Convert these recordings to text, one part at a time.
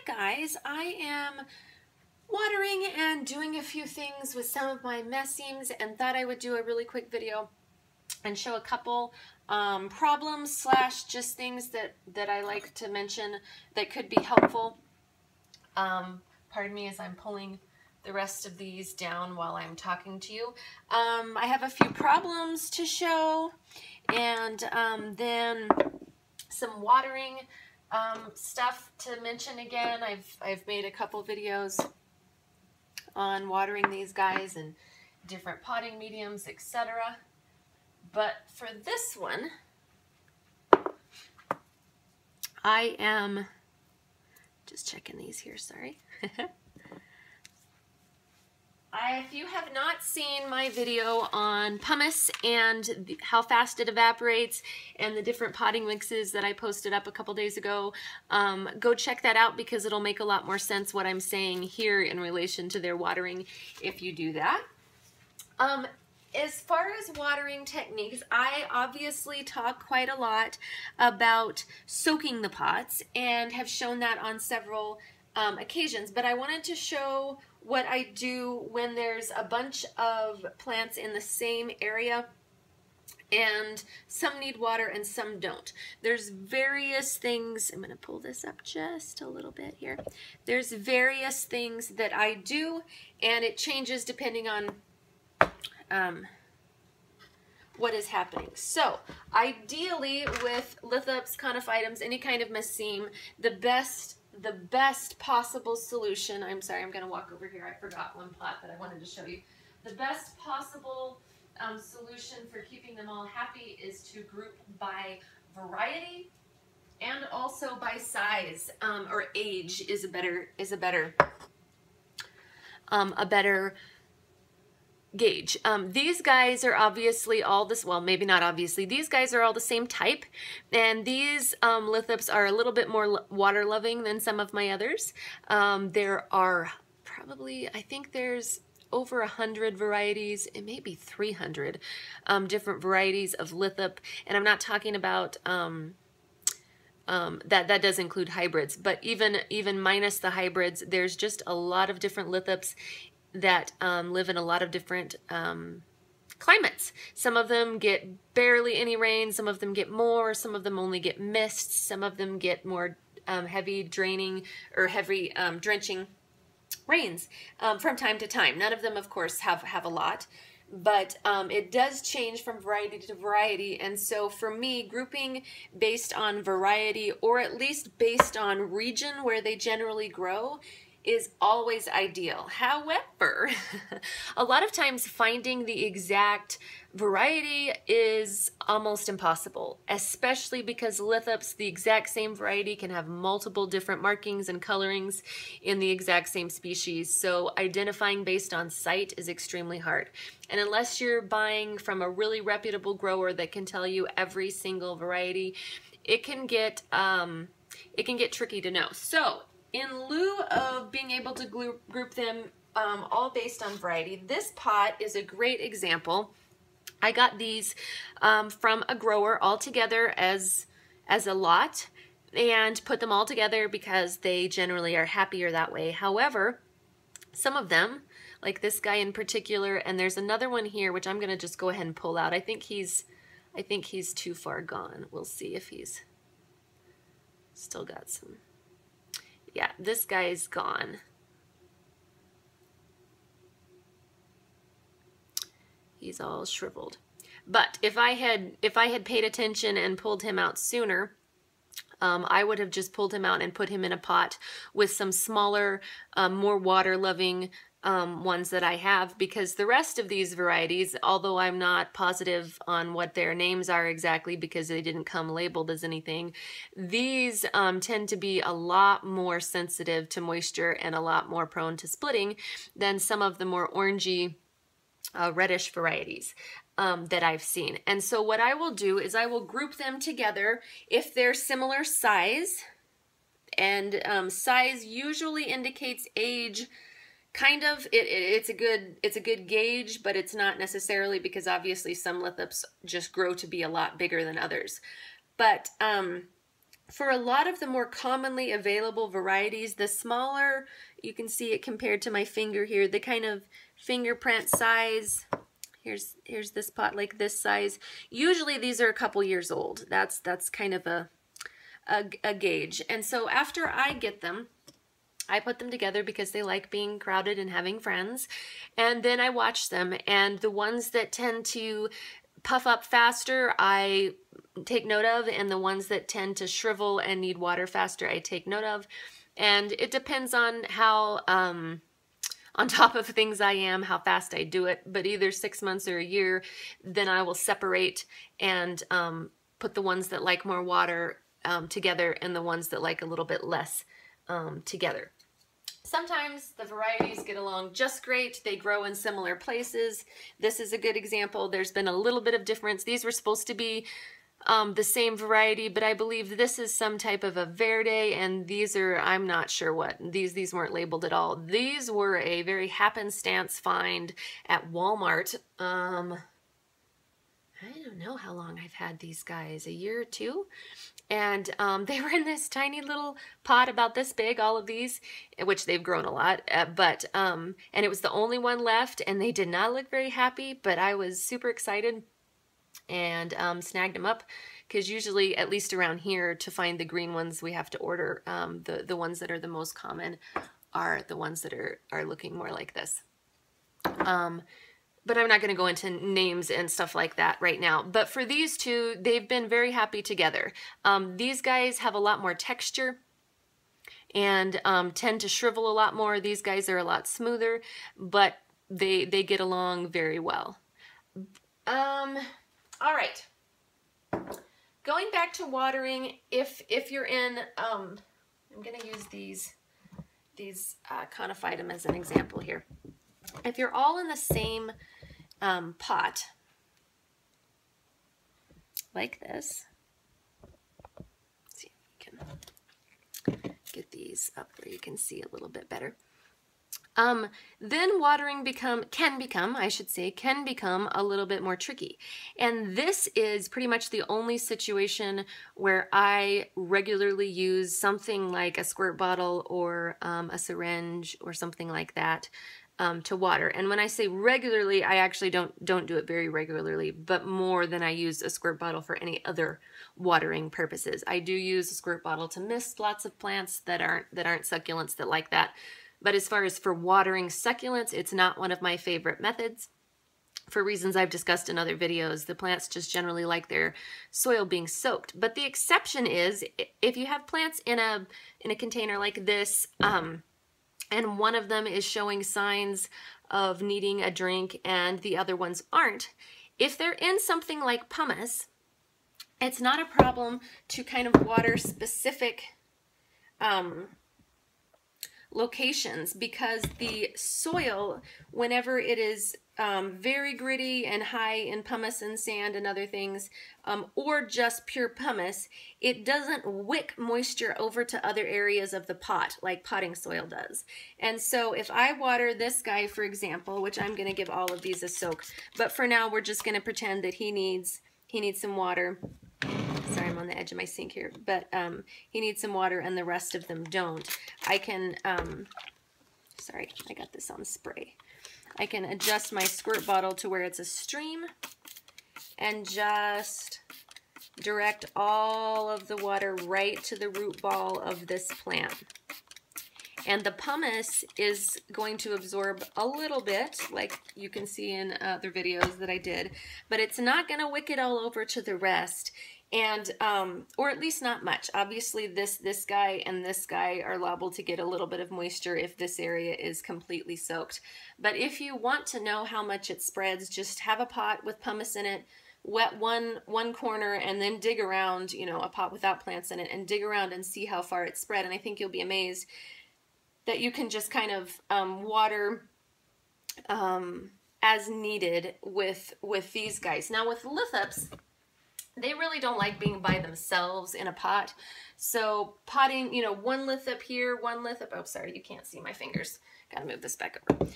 Hi guys, I am watering and doing a few things with some of my mesembs and thought I would do a really quick video and show a couple problems slash just things that I like to mention that could be helpful. Pardon me as I'm pulling the rest of these down while I'm talking to you. I have a few problems to show and then some watering stuff to mention again. I've made a couple videos on watering these guys and different potting mediums, etc. But for this one, I am just checking these here, sorry. If you have not seen my video on pumice and how fast it evaporates and the different potting mixes that I posted up a couple days ago, go check that out because it'll make a lot more sense what I'm saying here in relation to their watering if you do that. As far as watering techniques, I obviously talk quite a lot about soaking the pots and have shown that on several occasions, but I wanted to show what I do when there's a bunch of plants in the same area and some need water and some don't. There's various things, I'm going to pull this up just a little bit here. There's various things that I do and it changes depending on what is happening. So ideally with Lithops, Conophytums, any kind of mesem, the best possible solution, I'm sorry, I'm going to walk over here, I forgot one pot that I wanted to show you. The best possible solution for keeping them all happy is to group by variety and also by size, or age is a better gauge. These guys are obviously all this, well, maybe not obviously, these guys are all the same type, and these Lithops are a little bit more water loving than some of my others. There are probably, I think there's over 100 varieties, it may be 300 different varieties of Lithop, and I'm not talking about that does include hybrids, but even minus the hybrids, there's just a lot of different Lithops that live in a lot of different climates. Some of them get barely any rain, some of them get more, some of them only get mists, some of them get more heavy draining or heavy drenching rains from time to time. None of them, of course, have a lot, but it does change from variety to variety, and so for me, grouping based on variety or at least based on region where they generally grow is always ideal. However, a lot of times finding the exact variety is almost impossible, especially because Lithops, the exact same variety, can have multiple different markings and colorings in the exact same species. So identifying based on site is extremely hard. And unless you're buying from a really reputable grower that can tell you every single variety, it can get tricky to know. So in lieu of being able to group them all based on variety, this pot is a great example. I got these from a grower all together as a lot and put them all together because they generally are happier that way. However, some of them, like this guy in particular, and there's another one here which I'm going to just go ahead and pull out. I think he's too far gone. We'll see if he's still got some. Yeah, this guy's gone. He's all shriveled. But if I had paid attention and pulled him out sooner, I would have just pulled him out and put him in a pot with some smaller, more water-loving ones that I have, because the rest of these varieties, although I'm not positive on what their names are exactly because they didn't come labeled as anything, these tend to be a lot more sensitive to moisture and a lot more prone to splitting than some of the more orangey, reddish varieties that I've seen. And so what I will do is I will group them together if they're similar size, and size usually indicates age. Kind of, it's a good gauge, but it's not necessarily, because obviously some Lithops just grow to be a lot bigger than others. But For a lot of the more commonly available varieties, the smaller, you can see it compared to my finger here, the kind of fingerprint size. Here's this pot like this size. Usually these are a couple years old. That's kind of a gauge. And so after I get them, I put them together because they like being crowded and having friends. And then I watch them, and the ones that tend to puff up faster, I take note of, and the ones that tend to shrivel and need water faster, I take note of. And it depends on how on top of things I am, how fast I do it, but either 6 months or a year, then I will separate and put the ones that like more water together and the ones that like a little bit less together. Sometimes the varieties get along just great. They grow in similar places. This is a good example. There's been a little bit of difference. These were supposed to be the same variety, but I believe this is some type of a Verde, and these are, I'm not sure what. These weren't labeled at all. These were a very happenstance find at Walmart. I don't know how long I've had these guys, a year or two. And they were in this tiny little pot about this big, all of these, which they've grown a lot, and it was the only one left, and they did not look very happy, but I was super excited and snagged them up, because usually, at least around here, to find the green ones, we have to order. The ones that are the most common are the ones that are looking more like this. But I'm not going to go into names and stuff like that right now. But for these two, they've been very happy together. These guys have a lot more texture and tend to shrivel a lot more. These guys are a lot smoother, but they get along very well. All right. Going back to watering, if you're in, I'm going to use these Conophytum as an example here. If you're all in the same pot, like this, let's see if we can get these up where you can see a little bit better. Then watering can become a little bit more tricky. And this is pretty much the only situation where I regularly use something like a squirt bottle or a syringe or something like that to water. And when I say regularly, I actually don't do it very regularly, but more than I use a squirt bottle for any other watering purposes. I do use a squirt bottle to mist lots of plants that aren't succulents that like that. But as far as for watering succulents, it's not one of my favorite methods for reasons I've discussed in other videos. The plants just generally like their soil being soaked. But the exception is if you have plants in a container like this, and one of them is showing signs of needing a drink and the other ones aren't, if they're in something like pumice, it's not a problem to kind of water specific locations, because the soil, whenever it is very gritty and high in pumice and sand and other things, or just pure pumice, it doesn't wick moisture over to other areas of the pot like potting soil does. And so if I water this guy, for example, which I'm going to give all of these a soak, but for now we're just going to pretend that he needs some water. Sorry, I'm on the edge of my sink here, but he needs some water and the rest of them don't. I can, sorry, I got this on spray. I can adjust my squirt bottle to where it's a stream and just direct all of the water right to the root ball of this plant. And the pumice is going to absorb a little bit, like you can see in other videos that I did, but it's not going to wick it all over to the rest. And, or at least not much. Obviously this guy and this guy are liable to get a little bit of moisture if this area is completely soaked. But if you want to know how much it spreads, just have a pot with pumice in it, wet one corner, and then dig around, you know, a pot without plants in it, and dig around and see how far it's spread. And I think you'll be amazed that you can just kind of water as needed with these guys. Now with lithops, they really don't like being by themselves in a pot. So potting, you know, one lithop here, one lithop, oh, sorry, you can't see my fingers. Gotta move this back over.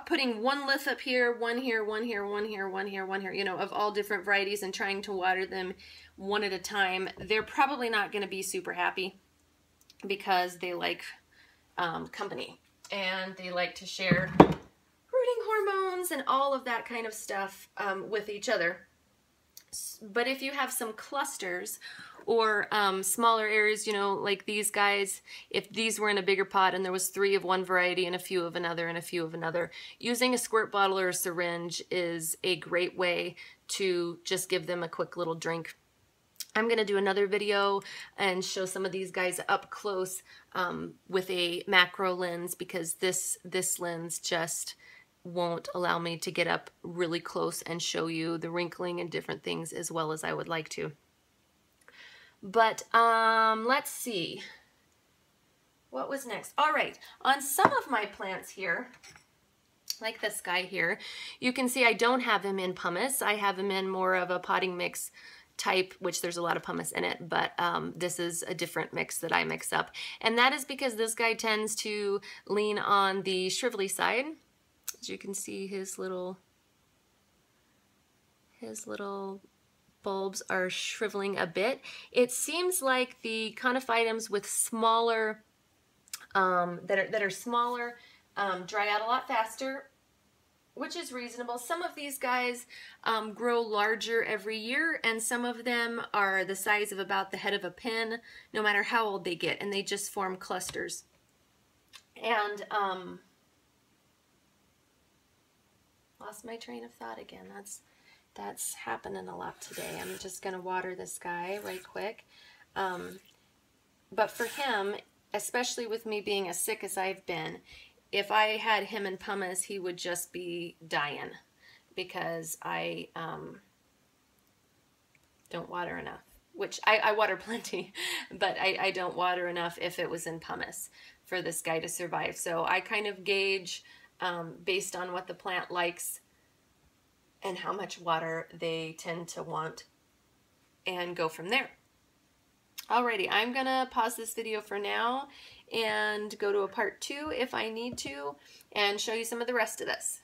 Putting one lithop here, one here, one here, one here, one here, one here, you know, of all different varieties and trying to water them one at a time, they're probably not gonna be super happy because they like company and they like to share rooting hormones and all of that kind of stuff with each other. But if you have some clusters or smaller areas, you know, like these guys, if these were in a bigger pot and there was 3 of one variety and a few of another and a few of another, using a squirt bottle or a syringe is a great way to just give them a quick little drink. I'm going to do another video and show some of these guys up close with a macro lens, because this lens just won't allow me to get up really close and show you the wrinkling and different things as well as I would like to. But let's see. What was next? All right, on some of my plants here, like this guy here, you can see I don't have him in pumice. I have him in more of a potting mix type, which there's a lot of pumice in it, but this is a different mix that I mix up. And that is because this guy tends to lean on the shrivelly side. As you can see, his little bulbs are shriveling a bit. It seems like the Conophytums with smaller, that are smaller, dry out a lot faster, which is reasonable. Some of these guys grow larger every year, and some of them are the size of about the head of a pin, no matter how old they get, and they just form clusters. And lost my train of thought again. That's happening a lot today. I'm just gonna water this guy right quick. But for him, especially with me being as sick as I've been, if I had him in pumice, he would just be dying because I don't water enough, which I water plenty, but I don't water enough if it was in pumice for this guy to survive. So I kind of gauge based on what the plant likes and how much water they tend to want and go from there. Alrighty, I'm gonna pause this video for now and go to a part 2 if I need to and show you some of the rest of this.